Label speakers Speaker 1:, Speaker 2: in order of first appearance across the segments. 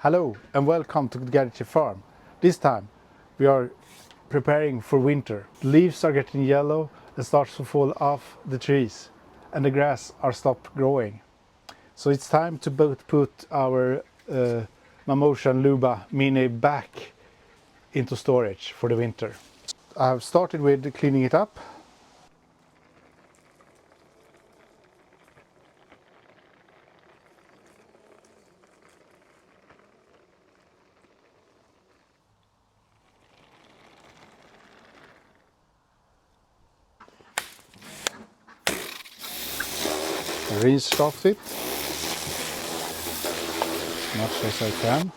Speaker 1: Hello and welcome to Gadgeteer Farm. This time we are preparing for winter. The leaves are getting yellow and starts to fall off the trees and the grass are stopped growing. So it's time to put our Mamotion Luba Mini back into storage for the winter. I've started with cleaning it up. Rinsed off it as much as I can.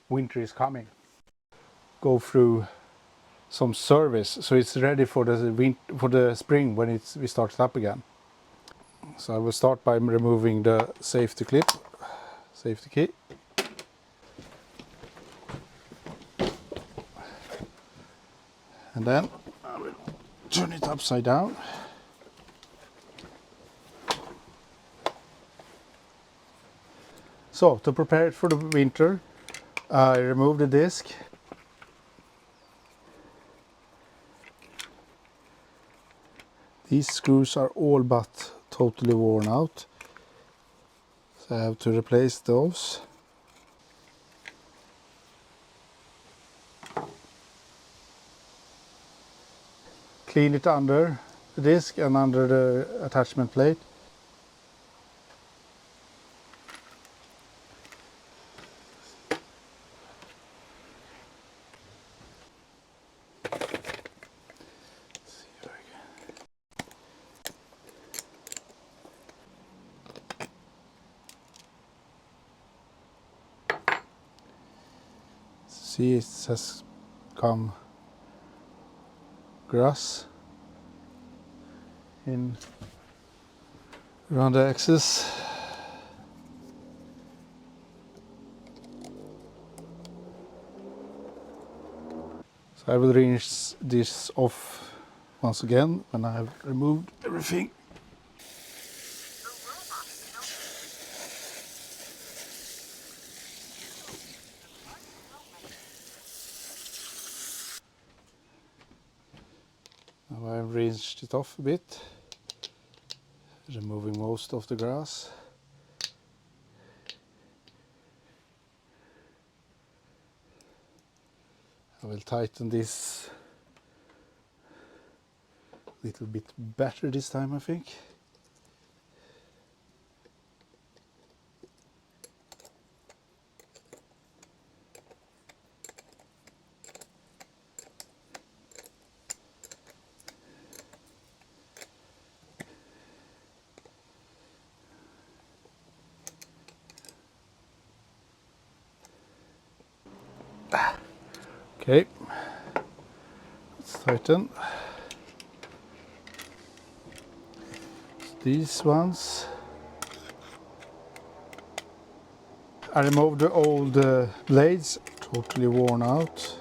Speaker 1: Winter is coming. Go through some service so it's ready for the spring when we start up again. So I will start by removing the safety key. And then I will turn it upside down. So to prepare it for the winter, I remove the disc. These screws are all but totally worn out, so I have to replace those. Clean it under the disc and under the attachment plate. See, it has come grass in around the axis. So I will rinse this off once again when I have removed everything. Now I've rinsed it off a bit, removing most of the grass. I will tighten this a little bit better this time, I think. Okay, let's tighten. These ones. I removed the old blades, totally worn out.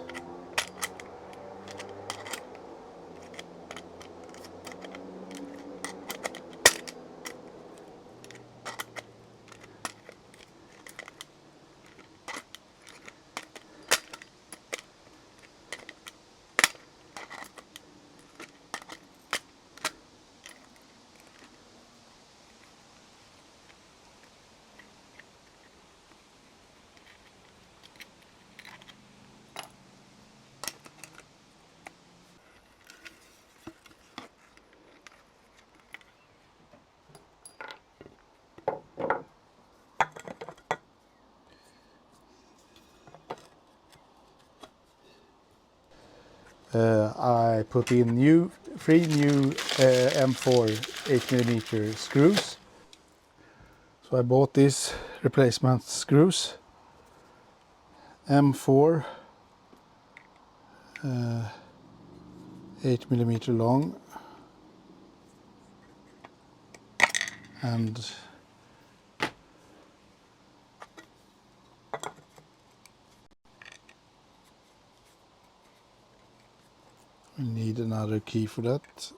Speaker 1: I put in three new M4 8mm screws. So I bought these replacement screws, M4, 8mm long, and we need another key for that.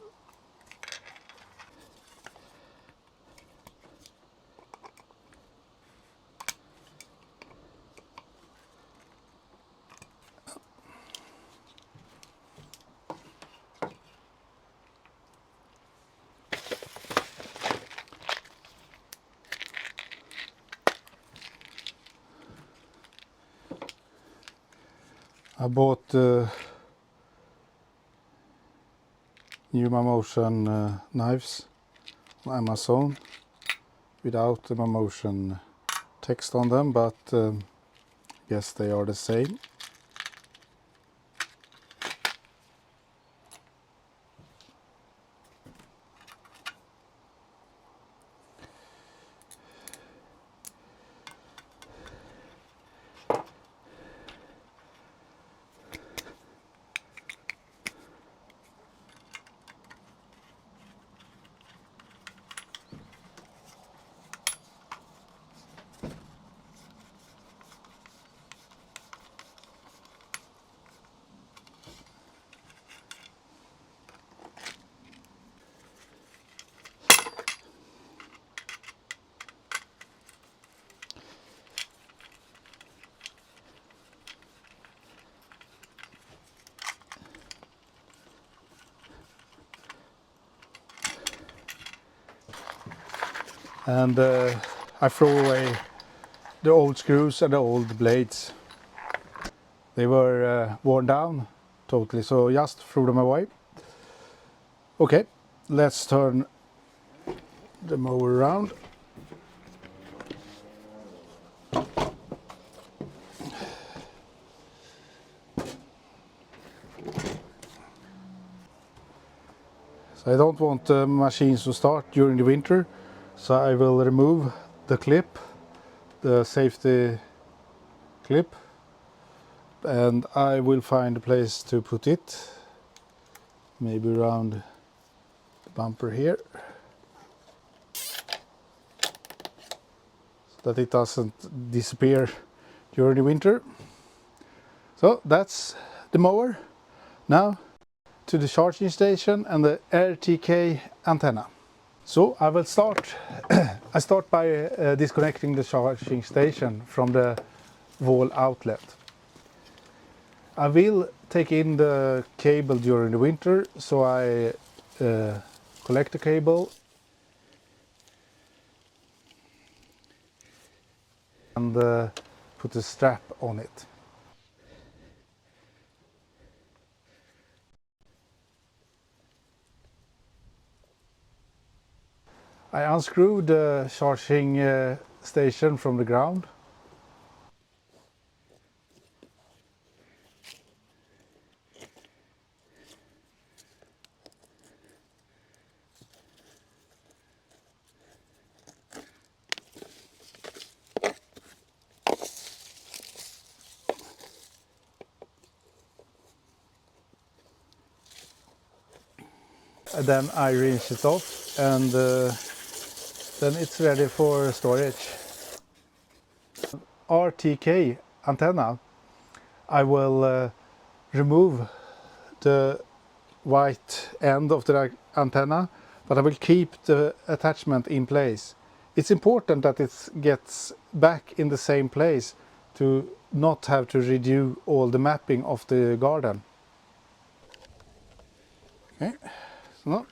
Speaker 1: I bought new Mamotion knives on Amazon without the Mamotion text on them, but guess they are the same. And I throw away the old screws and the old blades. They were worn down totally, so just threw them away. Okay, let's turn the mower around. So I don't want the machines to start during the winter, so I will remove the clip, the safety clip, and I will find a place to put it, maybe around the bumper here, so that it doesn't disappear during the winter. So that's the mower. Now to the charging station and the RTK antenna. So I will start. I start by disconnecting the charging station from the wall outlet. I will take in the cable during the winter, so I collect the cable and put a strap on it. I unscrew the charging station from the ground. And then I rinse it off, and then it's ready for storage. RTK antenna, I will remove the white end of the antenna, but I will keep the attachment in place. It's important that it gets back in the same place to not have to redo all the mapping of the garden. Okay, so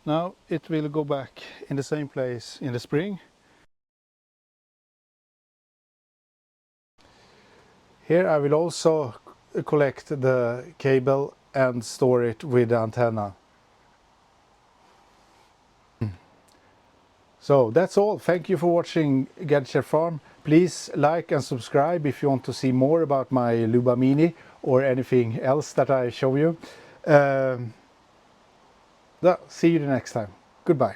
Speaker 1: now it will go back in the same place in the spring. Here I will also collect the cable and store it with the antenna. So that's all. Thank you for watching Gadgeteer Farm. Please like and subscribe if you want to see more about my Luba Mini or anything else that I show you. See you the next time. Goodbye.